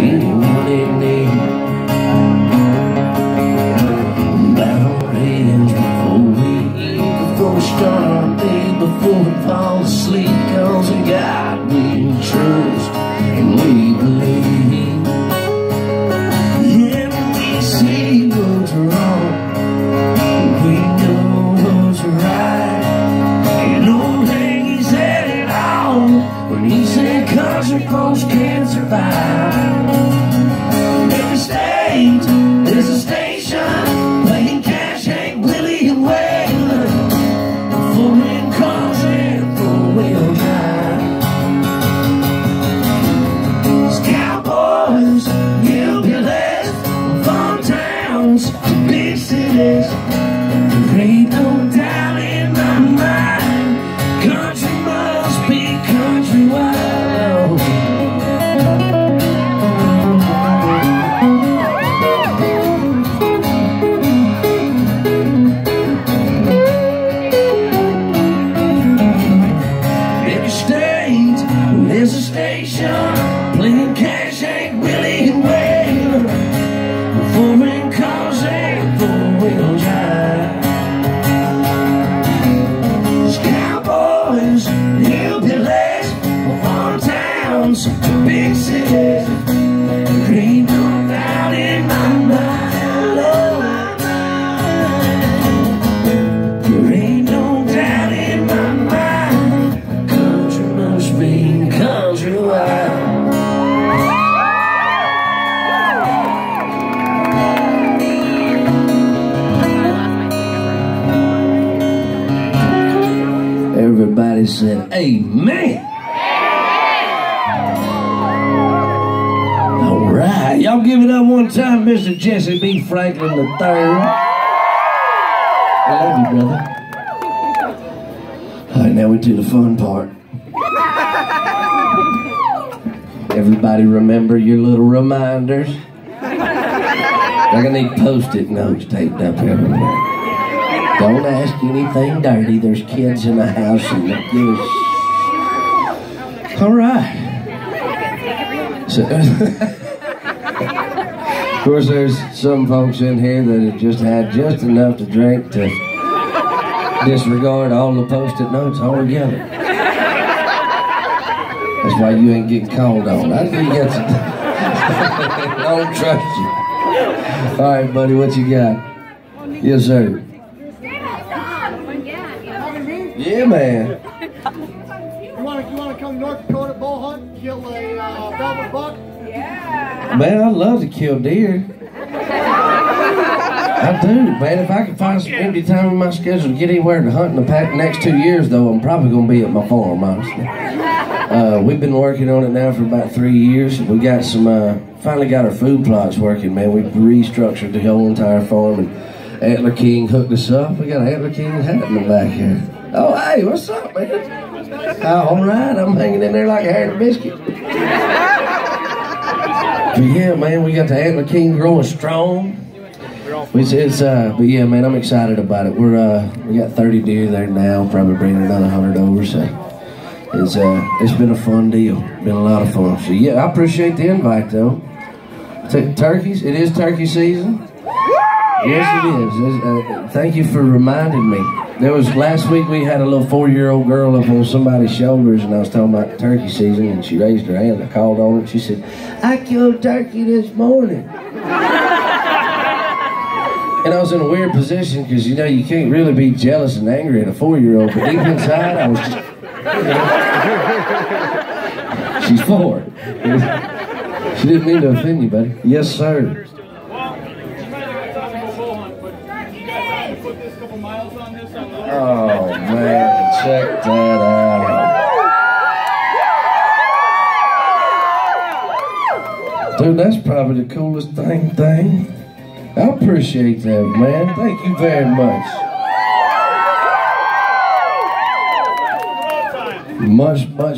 anyone in need. Battle hands before we eat, before we start our day, before we fall asleep. Cause in God we trust and we believe. Yeah, when we see what's wrong, we know what's right. And old Hanky said it all when he said country folks can't survive. Every state is a station playing Cash, Hank, Willie, and Waylon. Foreign cars and four-wheel drive. It's cowboys, hillbillies, farm towns to big cities. There ain't no doubt in my mind, country must be countrywide. Every state, there's a station playing Cash, Hank, Willie, and Waylon. Foreign cars and four-wheel drive. It's cowboys, hillbillies, farm towns to big cities. There ain't no doubt in my mind, there ain't no doubt in my mind, country must be countrywide. Everybody said, amen. All right, y'all give it up one time, Mr. Jesse B. Franklin III. I love you, brother. All right, now we do the fun part. Everybody remember your little reminders? Like I need post-it notes taped up everywhere. Don't ask anything dirty. There's kids in the house and they give a all right. So, of course, there's some folks in here that have just had just enough to drink to disregard all the post-it notes altogether. That's why you ain't getting called on. I think you got to. I don't trust you. All right, buddy, what you got? Yes, sir. Yeah, man. You want to come to North Dakota bow hunt and kill a velvet buck? Yeah. Man, I'd love to kill deer. I do, man. If I could find some empty time in my schedule to get anywhere to hunt in the next 2 years, though, I'm probably going to be at my farm, honestly. We've been working on it now for about 3 years. We got some, finally got our food plots working, man. We restructured the whole entire farm, and Antler King hooked us up. We got an Antler King hat in the back here. Oh, hey, what's up, man? All right, I'm hanging in there like a hair and a biscuit. But yeah, man, we got the Antler King growing strong. But yeah, man, I'm excited about it. We got 30 deer there now, probably bringing another 100 over. So it's been a fun deal. Been a lot of fun. So yeah, I appreciate the invite though. Turkeys, it is turkey season. Yes, it is. Thank you for reminding me. There was last week we had a little 4-year-old girl up on somebody's shoulders, and I was talking about turkey season, and she raised her hand. I called on her. She said, "I killed turkey this morning." And I was in a weird position because you know you can't really be jealous and angry at a 4-year-old, but deep inside I was just, she's 4. She didn't mean to offend you, buddy. Yes, sir. Oh man, check that out. Dude, that's probably the coolest thing. I appreciate that, man. Thank you very much.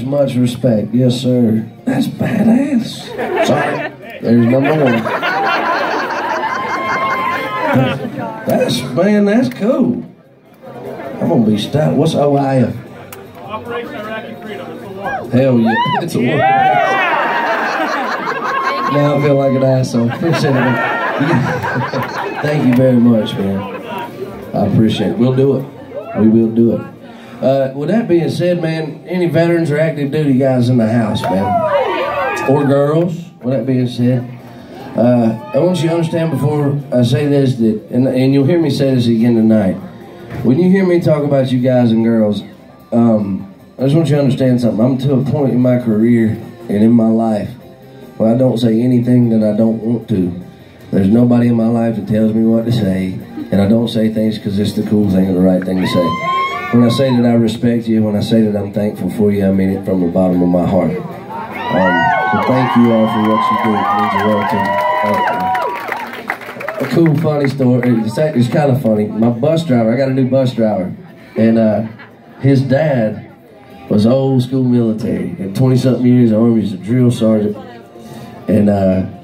Much respect. Yes, sir. That's badass. Sorry. There's number 1. That's cool. I'm gonna be stopped. What's OIF? Operation Iraqi Freedom. It's a war. Hell yeah. It's a war. Now I feel like an asshole. Appreciate it. Thank you very much, man. I appreciate it. We'll do it. We will do it. With that being said, man, any veterans or active duty guys in the house, man, or girls. With that being said, I want you to understand before I say this that, and you'll hear me say this again tonight. When you hear me talk about you guys and girls, I just want you to understand something. I'm to a point in my career and in my life where I don't say anything that I don't want to. There's nobody in my life that tells me what to say, and I don't say things because it's the cool thing or the right thing to say. When I say that I respect you, when I say that I'm thankful for you, I mean it from the bottom of my heart. So thank you all for what you do. It means the world to me. A cool, funny story. It's kind of funny. My bus driver, I got a new bus driver, and his dad was old school military. At 20-something years, Army, he was a drill sergeant. And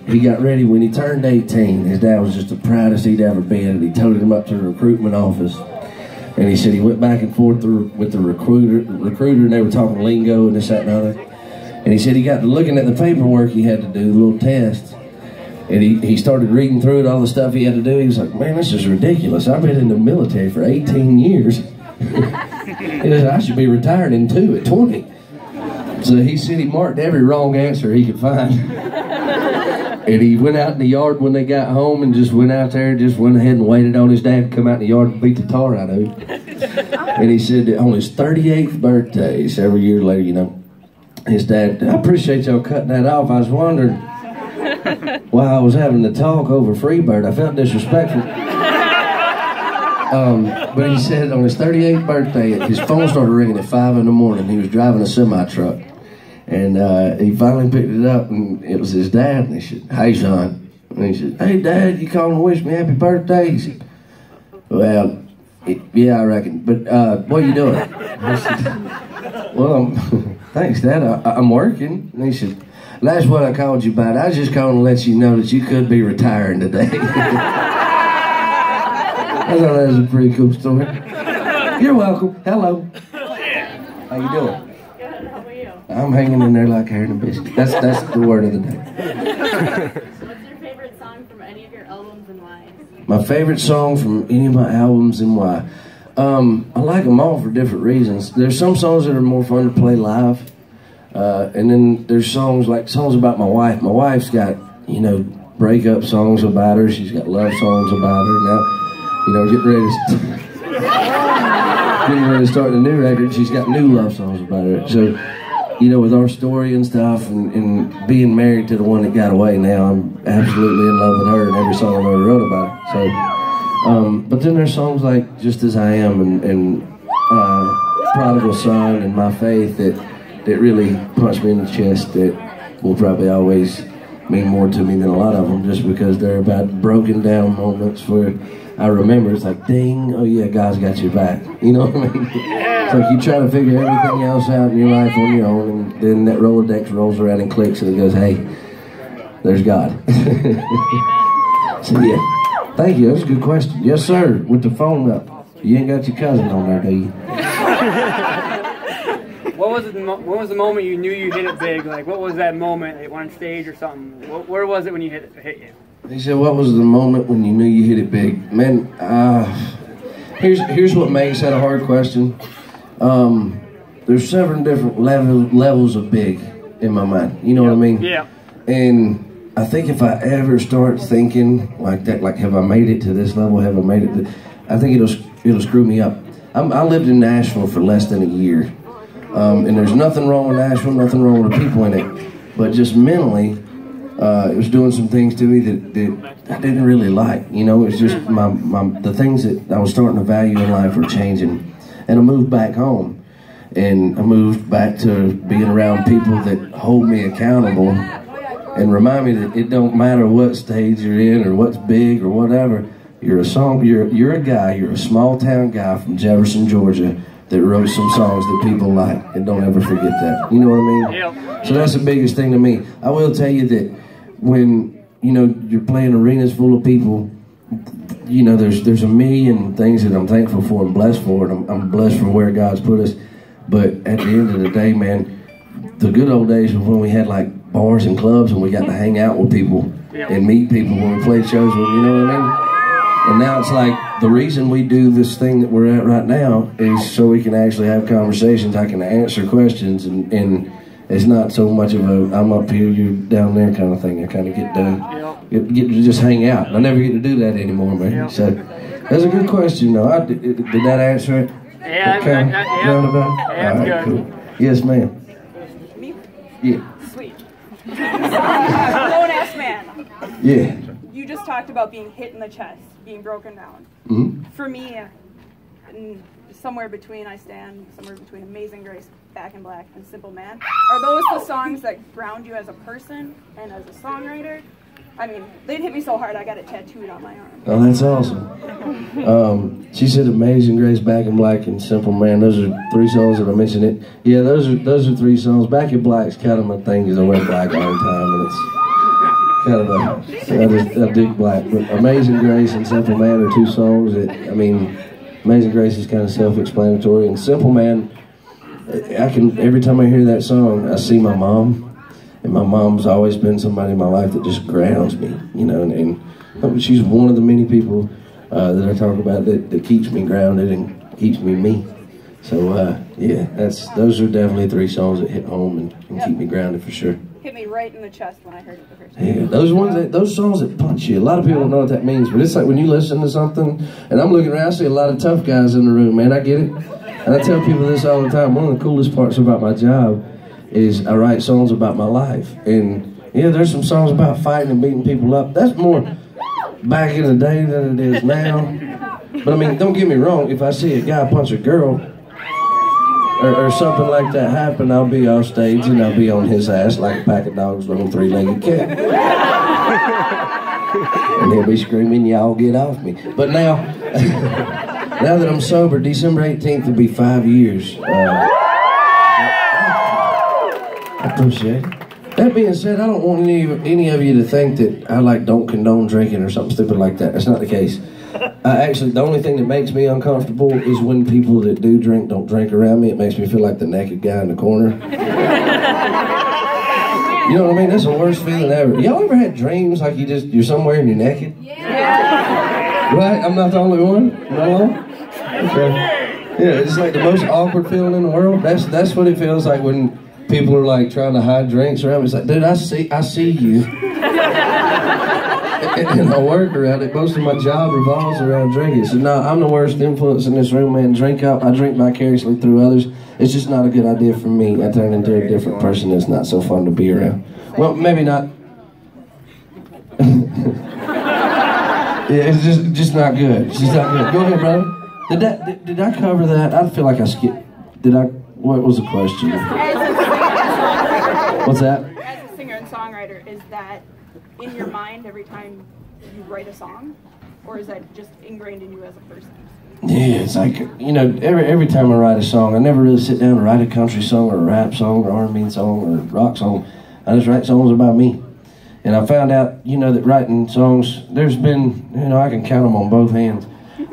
he got ready when he turned 18. His dad was just the proudest he'd ever been, and he toted him up to the recruitment office. And he said he went back and forth with the recruiter, and they were talking lingo and this, that, and the other. And he said he got to looking at the paperwork he had to do, the little test. And he started reading through it, all the stuff he had to do. He was like, man, this is ridiculous. I've been in the military for 18 years. He said, I should be retired in 2 at 20. So he said he marked every wrong answer he could find. And he went out in the yard when they got home and just went out there and just went ahead and waited on his dad to come out in the yard and beat the tar out of him. And he said that on his 38th birthday, several years later, you know, his dad, I appreciate y'all cutting that off. I was wondering why I was having to talk over Freebird. I felt disrespectful. But he said on his 38th birthday, his phone started ringing at 5 in the morning. He was driving a semi-truck. And he finally picked it up, and it was his dad. And he said, hey, son. And he said, hey, Dad, you calling to wish me happy birthday? He said, well, yeah, I reckon. But what are you doing? I said, well, thanks, Dad. I'm working. And he said, that's what I called you about. I was just calling to let you know that you could be retiring today. I thought that was a pretty cool story. You're welcome. Hello. How you doing? I'm hanging in there like hair and a biscuit. That's the word of the day. What's your favorite song from any of your albums and why? My favorite song from any of my albums and why? I like them all for different reasons. There's some songs that are more fun to play live. And then there's songs about my wife. My wife's got, you know, breakup songs about her. She's got love songs about her. Now, you know, getting ready to start the new record. She's got new love songs about her. So, you know, with our story and stuff, and being married to the one that got away now, I'm absolutely in love with her and every song I've ever wrote about her. So, but then there's songs like Just As I Am and Prodigal Son and My Faith that really punch me in the chest, that will probably always mean more to me than a lot of them, just because they're about broken down moments where I remember it's like, ding, oh yeah, God's got your back. You know what I mean? It's like you try to figure everything else out in your life on your own, and then that Rolodex rolls around and clicks and it goes, hey, there's God. So yeah, thank you, that's a good question. Yes sir, with the phone up. You ain't got your cousin on there, do you? What was the moment you knew you hit it big? Like, what was that moment? Like, on stage or something? Where was it when you hit you? He said, what was the moment when you knew you hit it big? Man, here's what makes that a hard question. There's several different levels of big in my mind. You know what I mean? Yeah. And I think if I ever start thinking like that, like, have I made it to this level? Have I made it to, I think it'll screw me up. I lived in Nashville for less than a year. And there's nothing wrong with Nashville, nothing wrong with the people in it. But just mentally, it was doing some things to me that I didn't really like. You know, it's just the things that I was starting to value in life were changing. And I moved back home. And I moved back to being around people that hold me accountable and remind me that it don't matter what stage you're in or what's big or whatever. You're a guy, you're a small town guy from Jefferson, Georgia, that wrote some songs that people like, and don't ever forget that. You know what I mean? Yep. So that's the biggest thing to me. I will tell you that when, you know, you're playing arenas full of people, you know, there's a million things that I'm thankful for and blessed for, and I'm blessed for where God's put us. But at the end of the day, man, the good old days was when we had like bars and clubs, and we got to hang out with people and meet people when we played shows with, you know what I mean? And now it's like, the reason we do this thing that we're at right now is so we can actually have conversations. I can answer questions, and it's not so much of a I'm up here, you're down there kind of thing. I kind of get to just hang out. I never get to do that anymore, man. So that's a good question, though. Did that answer it? Yeah, roundabout? Yeah, that's good. Cool. Yes, ma'am. Me? Yeah. Sweet. Grown-ass man. Yeah. You just talked about being hit in the chest, being broken down. Mm-hmm. For me, somewhere between Amazing Grace, Back in Black, and Simple Man. Are those the songs that ground you as a person and as a songwriter? I mean, they'd hit me so hard I got it tattooed on my arm. Oh, that's awesome. She said Amazing Grace, Back in Black, and Simple Man. Those are 3 songs that I mentioned it. Yeah, those are 3 songs. Back in Black's kind of my thing because I wear black all the time, and it's kind of I dig black. But Amazing Grace and Simple Man are 2 songs that, I mean, Amazing Grace is kind of self-explanatory, and Simple Man, every time I hear that song, I see my mom. And my mom's always been somebody in my life that just grounds me, you know, and she's one of the many people that I talk about that keeps me grounded and keeps me me. So, yeah, those are definitely 3 songs that hit home and keep me grounded for sure. Hit me right in the chest when I heard it the first time. Yeah, those songs that punch you. A lot of people don't know what that means, but it's like when you listen to something, and I'm looking around, I see a lot of tough guys in the room, man, I get it. And I tell people this all the time. One of the coolest parts about my job is I write songs about my life. And yeah, there's some songs about fighting and beating people up. That's more back in the day than it is now. But I mean, don't get me wrong, if I see a guy punch a girl or something like that happen, I'll be off stage and I'll be on his ass like a pack of dogs on a 3-legged cat. And he'll be screaming, y'all get off me. But now, now that I'm sober, December 18th will be 5 years. I appreciate it. That being said, I don't want any of you to think that I don't condone drinking or something stupid like that. That's not the case. Actually, the only thing that makes me uncomfortable is when people that do drink don't drink around me. It makes me feel like the naked guy in the corner. You know what I mean? That's the worst feeling ever. Y'all ever had dreams like you're somewhere and you're naked? Yeah. Right? I'm not the only one? No? Okay. Yeah, it's like the most awkward feeling in the world. That's what it feels like when people are like trying to hide drinks around me. It's like, dude, I see you. And I work around it. Most of my job revolves around drinking. So no, I'm the worst influence in this room, man. I drink vicariously through others. It's just not a good idea for me. I turn into a different person that's not so fun to be around. Well, maybe not. Yeah, it's just not good. It's just not good. Go ahead, brother. Did I cover that? I feel like I skipped. What was the question? What's that? As a singer and songwriter, is that in your mind every time you write a song? Or is that just ingrained in you as a person? Yeah, it's like, you know, every time I write a song, I never really sit down and write a country song or a rap song or R&B song or a rock song. I just write songs about me. And I found out, you know, that writing songs, there's been, you know, I can count them on both hands.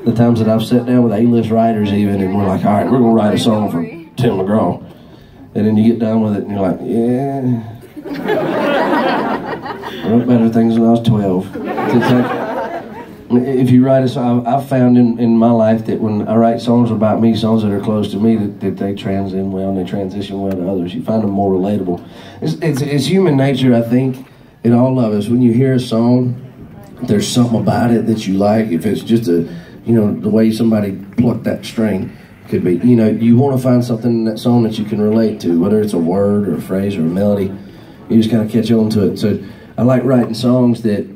The times that I've sat down with A-list writers even, and we're like, all right, we're going to write a song for Tim McGraw. And then you get done with it and you're like, yeah. I wrote better things when I was 12. It's like, if you write a song, I've found in my life that when I write songs about me, songs that are close to me, that they transcend well and they transition well to others. You find them more relatable. It's human nature, I think, in all of us. When you hear a song, there's something about it that you like. If it's just the way somebody plucked that string, could be, you know, you want to find something in that song that you can relate to, whether it's a word or a phrase or a melody. You just kind of catch on to it. So I like writing songs that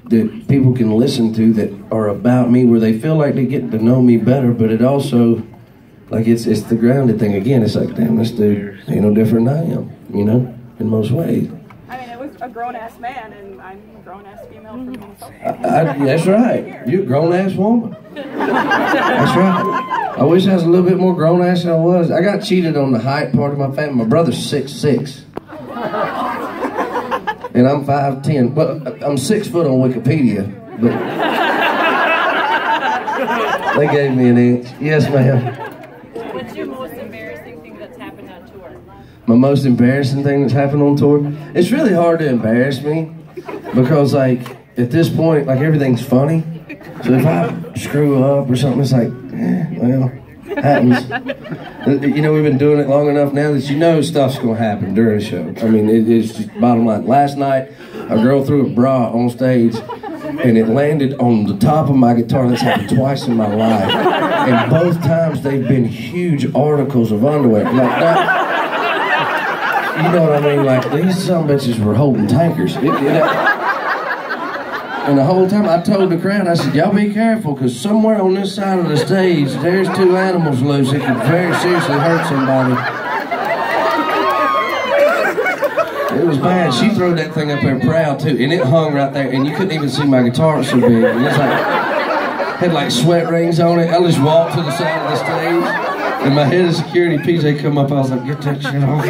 people can listen to that are about me, where they feel like they get to know me better, but it also, like, it's the grounded thing again. It's like, damn, this dude ain't no different than I am, you know, in most ways. I mean, it was a grown-ass man, and I'm a grown-ass female from Minnesota. That's right. You're a grown-ass woman. That's right. I wish I was a little bit more grown-ass than I was. I got cheated on the height part of my family. My brother's 6'6". And I'm 5'10". Well, I'm 6 foot on Wikipedia, but they gave me an inch. Yes, ma'am. What's your most embarrassing thing that's happened on tour? my most embarrassing thing that's happened on tour. It's really hard to embarrass me because, like, at this point, like, everything's funny. So if I screw up or something, it's like, well, happens. You know, we've been doing it long enough now that you know stuff's gonna happen during a show. I mean, it's just bottom line. Last night, a girl threw a bra on stage and it landed on the top of my guitar. That's happened twice in my life. And both times they've been huge articles of underwear. Like that, you know what I mean? Like, these some bitches were holding tankers. And the whole time I told the crowd, I said, y'all be careful, because somewhere on this side of the stage, there's two animals loose that could very seriously hurt somebody. It was bad. She threw that thing up there proud, too, and it hung right there, and you couldn't even see my guitar, it was so big. And it's like, had like sweat rings on it. I just walked to the side of the stage, and my head of security, PJ, come up, I was like, get that shit off.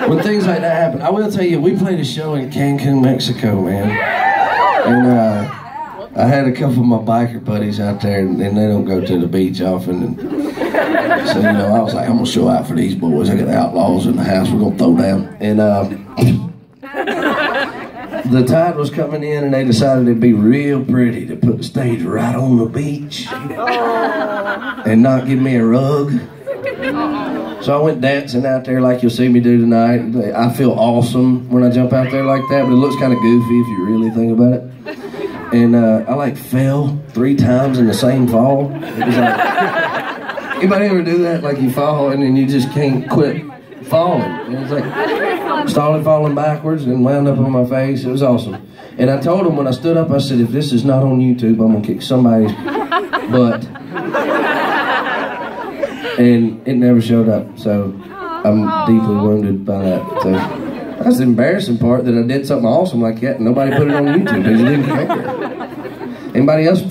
When things like that happen, I will tell you, we played a show in Cancun, Mexico, man. And I had a couple of my biker buddies out there, and they don't go to the beach often. And so, you know, I was like, I'm going to show out for these boys. I got the outlaws in the house, we're going to throw down. And the tide was coming in, and they decided it'd be real pretty to put the stage right on the beach and not give me a rug. So I went dancing out there like you'll see me do tonight. I feel awesome when I jump out there like that, but it looks kind of goofy if you really think about it. And I like fell 3 times in the same fall. It was like, anybody ever do that? Like you fall and then you just can't quit falling. And it's like, started falling backwards and wound up on my face. It was awesome. And I told them when I stood up, I said, if this is not on YouTube, I'm gonna kick somebody's butt. And it never showed up, so I'm deeply wounded by that. So that's the embarrassing part, that I did something awesome like that and nobody put it on YouTube because you didn't care. Anybody else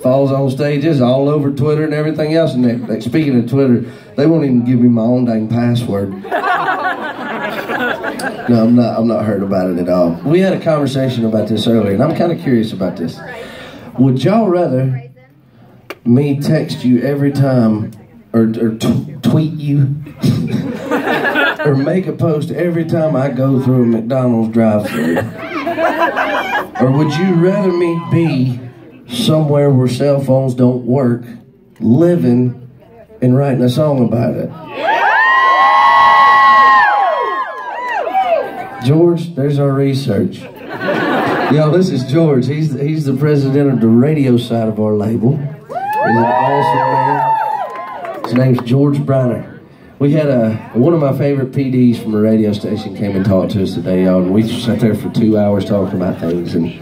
falls on stages all over Twitter and everything else, and like, speaking of Twitter, they won't even give me my own dang password. No, I'm not hurt about it at all. We had a conversation about this earlier, and I'm kind of curious about this. Would y'all rather me text you every time, or tweet you, or make a post every time I go through a McDonald's drive-thru? Or would you rather me be somewhere where cell phones don't work, living and writing a song about it? George, there's our research. Yo, this is George. He's the president of the radio side of our label. He's an awesome man. His name's George Briner. We had one of my favorite PDs from a radio station came and talked to us today, y'all, and we sat there for 2 hours talking about things, and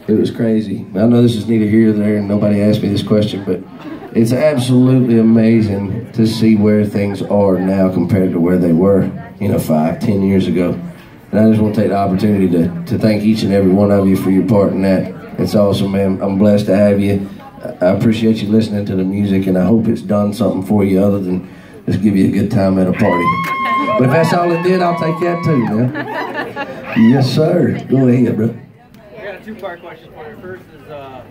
it was crazy. I know this is neither here nor there, and nobody asked me this question, but it's absolutely amazing to see where things are now compared to where they were, 5-10 years ago. And I just want to take the opportunity to thank each and every one of you for your part in that. It's awesome, man. I'm blessed to have you. I appreciate you listening to the music, and I hope it's done something for you other than just give you a good time at a party. But if that's all it did, I'll take that too, man. Yes, sir. Go ahead, bro. I got a 2-part question for you. First is, when are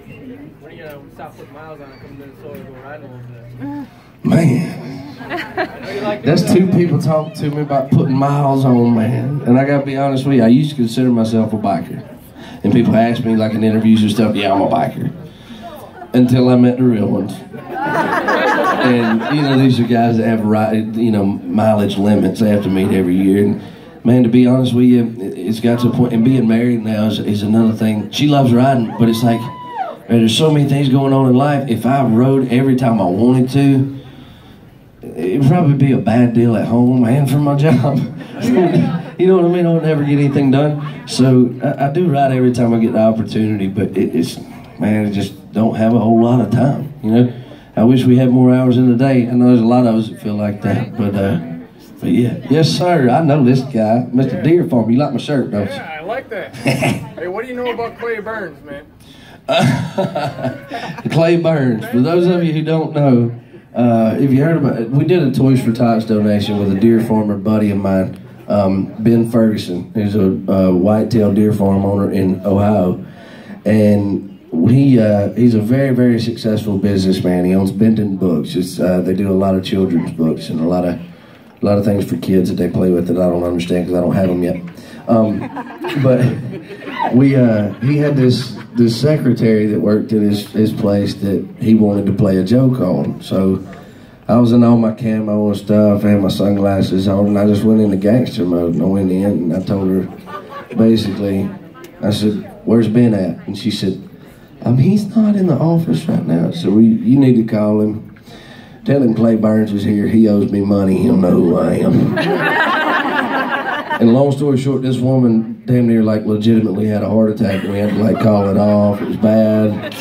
you going to stop putting miles on it, come to Minnesota, go riding a little bit? Man. That's 2 people talking to me about putting miles on, man. And I got to be honest with you, I used to consider myself a biker. And people ask me, like in interviews and stuff, yeah, I'm a biker. Until I met the real ones. And, these are guys that have, mileage limits they have to meet every year. And, man, to be honest with you, it's got to a point, and being married now is another thing. She loves riding, but it's like, man, there's so many things going on in life. If I rode every time I wanted to, it'd probably be a bad deal at home and for my job. You know what I mean? I would never get anything done. So I do ride every time I get the opportunity, but it's, man, I just don't have a whole lot of time, I wish we had more hours in the day. I know there's a lot of us that feel like that, but yeah. Yes, sir, I know this guy, Mr. Deer Farm. You like my shirt, don't you? Yeah, I like that. Hey, what do you know about Clay Burns, man? Clay Burns. For those of you who don't know, if you heard about it, we did a Toys for Tots donation with a deer farmer buddy of mine, Ben Ferguson, who's a whitetail deer farm owner in Ohio, and he's a very, very successful businessman. He owns Benton Books. They do a lot of children's books and a lot lot of things for kids that they play with that I don't understand because I don't have them yet. But he had this secretary that worked at his place that he wanted to play a joke on. So I was in all my camo and stuff, I had my sunglasses on, and I just went into gangster mode. And I went in and I told her, basically, I said, "Where's Ben at?" And she said, "He's not in the office right now." So you need to call him. Tell him Clay Burns is here. He owes me money. He'll know who I am. And long story short, this woman damn near like legitimately had a heart attack, and we had to like call it off. It was bad.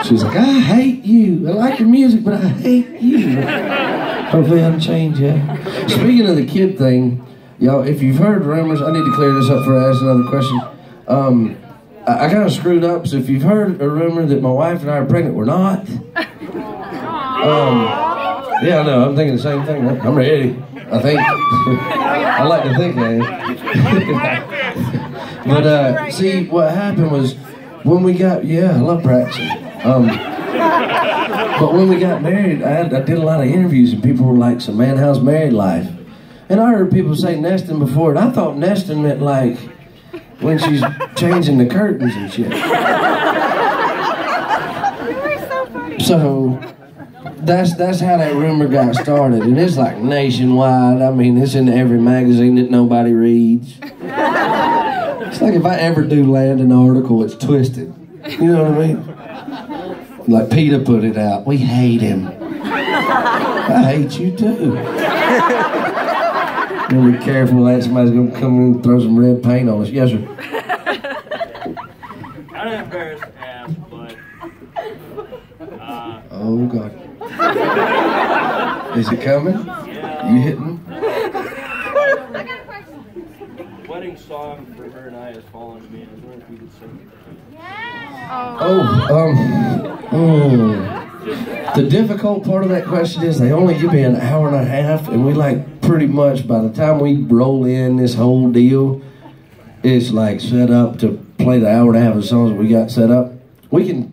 She was like, "I hate you. I like your music, but I hate you." Hopefully that'll change, yeah. Speaking of the kid thing, y'all, if you've heard rumors, I need to clear this up before I ask another question. I kind of screwed up, so if you've heard a rumor that my wife and I are pregnant, we're not. Yeah, I know, I'm thinking the same thing. I'm ready, I think. I like to think I am. But see, what happened was, when we got, I love practicing. But when we got married, I did a lot of interviews, and people were like, "So man, how's married life?" And I heard people say nesting before, and I thought nesting meant like when she's changing the curtains and shit. So that's how that rumor got started, and it's like nationwide. I mean, it's in every magazine that nobody reads. It's like if I ever do land an article, it's twisted. You know what I mean? Like Peter put it out, "We hate him." I hate you too. You gotta be careful that somebody's gonna come in and throw some red paint on us. Yes, sir. I'm embarrassed to ask, but oh God. Is it coming? Yeah. You hitting? Wedding song for her and I has fallen to me. I was wondering if you could sing it. The difficult part of that question is they only give me an hour and a half, and we like pretty much by the time we roll in this whole deal, it's like set up to play the hour and a half of songs that we got set up. We can,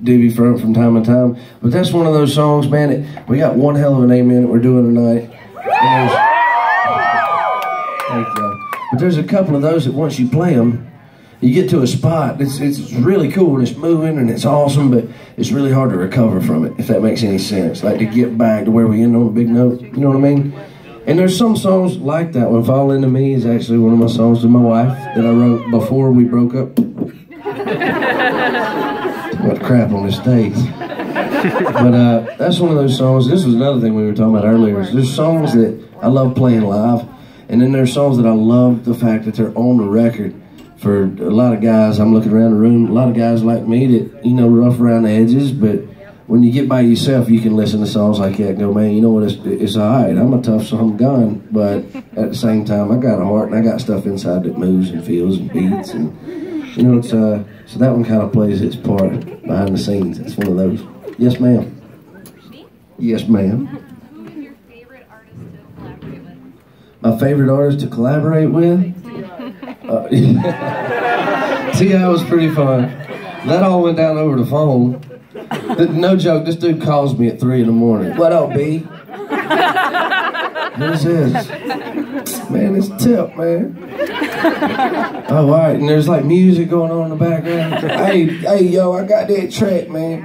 divvy from time to time, but that's one of those songs, man. We got one hell of an amen that we're doing tonight. Thank you. But there's a couple of those that once you play them, you get to a spot, it's really cool and it's moving and it's awesome, but it's really hard to recover from it, if that makes any sense. Like to get back to where we end on a big note, you know what I mean? And there's some songs like that one. "Fall Into Me" is actually one of my songs to my wife that I wrote before we broke up. What crap on this stage. But that's one of those songs. This was another thing we were talking about earlier. There's songs that I love playing live, and then there's songs that I love the fact that they're on the record. For a lot of guys, I'm looking around the room, a lot of guys like me that, rough around the edges, but when you get by yourself, you can listen to songs like that and go, "Man, you know what, it's all right. I'm a tough son of a gun, but at the same time, I got a heart and I got stuff inside that moves and feels and beats." And, it's, so that one kind of plays its part behind the scenes. It's one of those. Yes, ma'am. Yes, ma'am. Who is your favorite artist to collaborate with? My favorite artist to collaborate with? T.I. was pretty fun. That all went down over the phone. No joke, this dude calls me at 3 in the morning. "What up, B?" Who's this? "Man, it's Tip, man." "Oh, all right." And there's like music going on in the background. Hey, yo, I got that track, man.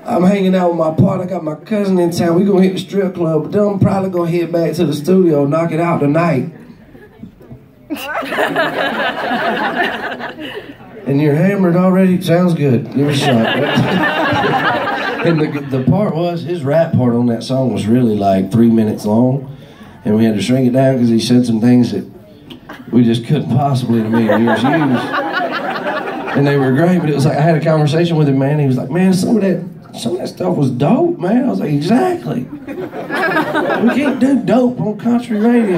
I'm hanging out with my partner. I got my cousin in town. We gonna hit the strip club, but then I'm probably gonna head back to the studio and knock it out tonight. And you're hammered already? Sounds good. Give it a shot. And the part was, his rap part on that song was really like 3 minutes long. And we had to shrink it down because he said some things that we just couldn't possibly in a million years use. And they were great, but it was like, I had a conversation with him, man. He was like, "Man, some of that stuff was dope, man." I was like, "Exactly. We can't do dope on country radio.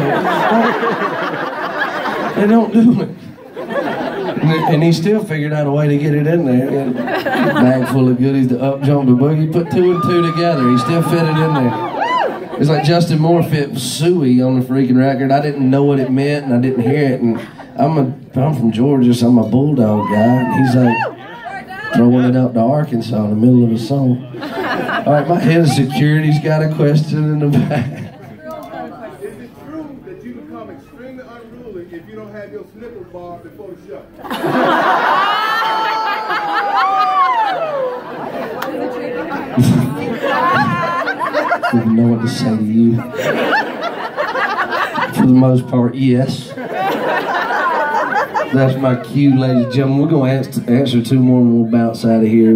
They don't do it." And he still figured out a way to get it in there. He had a bag full of goodies to up jump the boogie. Put 2 and 2 together. He still fit it in there. It's like Justin Moore fit Suey on the freaking record. I didn't know what it meant and I didn't hear it. And I'm from Georgia, so I'm a bulldog guy. And he's like throwing it up to Arkansas in the middle of a song. All right, my head of security's got a question in the back. Is it true that you become extremely unruly if you don't have your snipper bar before the show? Didn't know what to say to you. For the most part, yes. That's my cue, ladies and gentlemen. We're going to answer two more and we'll bounce out of here.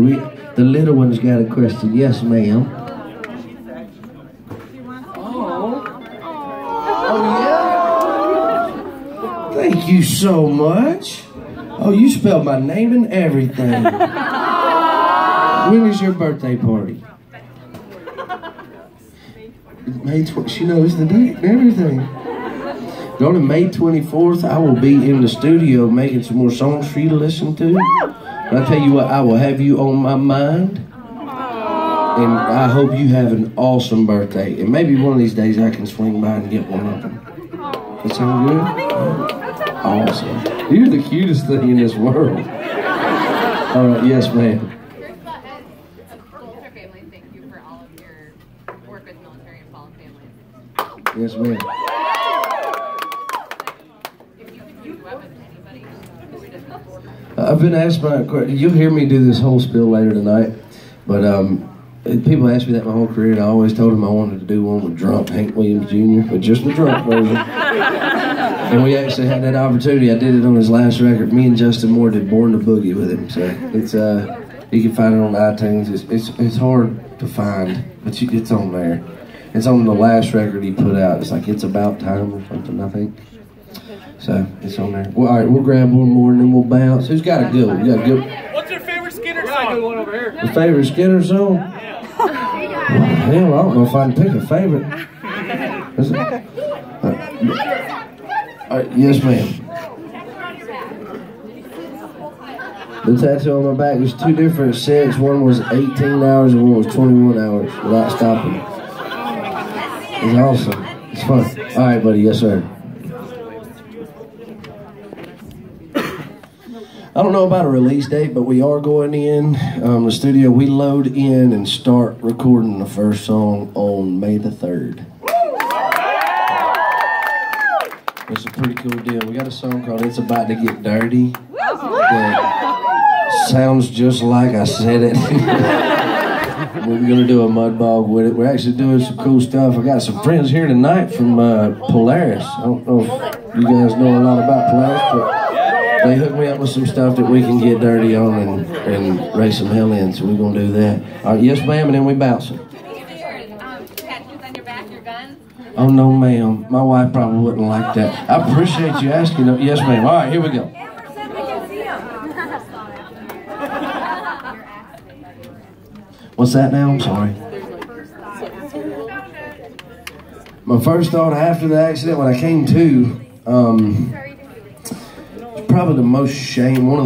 The little one's got a question. Yes, ma'am. Oh, yeah? Thank you so much. Oh, you spelled my name and everything. When is your birthday party? May 20th. She knows the date and everything. On May 24th, I will be in the studio making some more songs for you to listen to. And I tell you what, I will have you on my mind. And I hope you have an awesome birthday. And maybe one of these days I can swing by and get one of them. That sound good? Awesome. You're the cutest thing in this world. All right, yes, ma'am. Thank you for all of your work with military and fallen families. Yes, ma'am. I've been asked by, you'll hear me do this whole spiel later tonight, but people ask me that my whole career, and I always told them I wanted to do one with drunk Hank Williams Jr., but just the drunk version. And we actually had that opportunity. I did it on his last record. Me and Justin Moore did Born to Boogie with him, so it's you can find it on iTunes. It's hard to find, but it's on there. It's on the last record he put out. It's like It's About Time or something, I think. So it's on there. Well, all right, we'll grab one more and then we'll bounce. Who's got a good one? You got a good one? What's your favorite Skinner song? One over here. Your favorite Skinner song? Well, hell, I don't know if I can pick a favorite. All right, yes, ma'am. The tattoo on my back was two different sets. One was 18 hours and one was 21 hours without stopping. It's awesome. It's fun. All right, buddy. Yes, sir. I don't know about a release date, but we are going in the studio. We load in and start recording the first song on May the 3rd. It's a pretty cool deal. We got a song called It's About to Get Dirty. That sounds just like I said it. We're going to do a mud bog with it. We're actually doing some cool stuff. I got some friends here tonight from Polaris. I don't know if you guys know a lot about Polaris, but they hooked me up with some stuff that we can get dirty on and raise some hell in, so we're going to do that. All right, yes, ma'am, and then we bounce it. Tattoos on your back, your guns? Oh, no, ma'am. My wife probably wouldn't like that. I appreciate you asking. Yes, ma'am. All right, here we go. What's that now? I'm sorry. My first thought after the accident, when I came to, probably one of the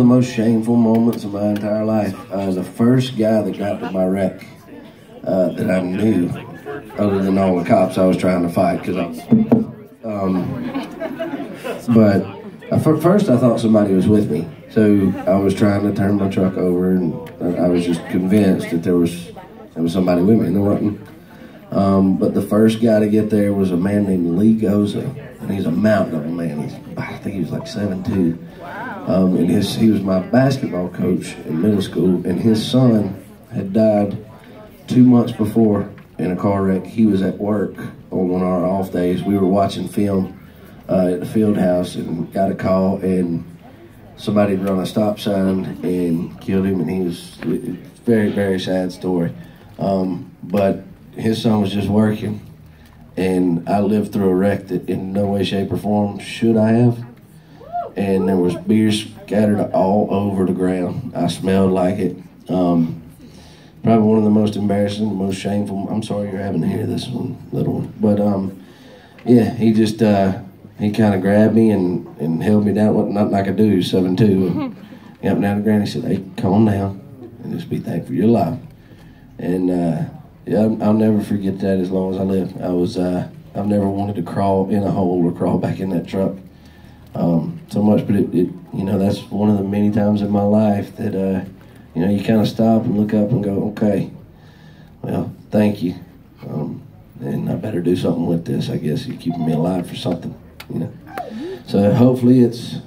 most shameful moments of my entire life. The first guy that got to my wreck that I knew, other than all the cops I was trying to fight, but at first I thought somebody was with me. So I was trying to turn my truck over, and I was just convinced that there was somebody with me, and there wasn't. But the first guy to get there was a man named Lee Goza, and he's a mountain of a man. I think he was like 7'2". And he was my basketball coach in middle school, and his son had died 2 months before in a car wreck. He was at work on one of our off days. We were watching film at the field house and got a call, and somebody had run a stop sign and killed him, and he was very, very sad story. But his son was just working, and I lived through a wreck that in no way, shape, or form should I have. And there was beer scattered all over the ground. I smelled like it. Probably one of the most embarrassing, most shameful. I'm sorry you're having to hear this one, little one. But yeah, he just he kind of grabbed me and held me down. Nothing I could do. 7'2". He up and down the ground. He said, "Hey, calm down and just be thankful for your life." And yeah, I'll never forget that as long as I live. I've never wanted to crawl in a hole or crawl back in that truck so much, but it that's one of the many times in my life that you kind of stop and look up and go, okay, Well, thank you. And I better do something with this. I guess you're keeping me alive for something, you know. So hopefully it's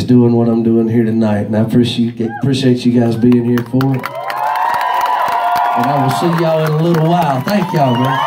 doing what I'm doing here tonight, and I appreciate you guys being here for it. And I will see y'all in a little while. Thank y'all, man.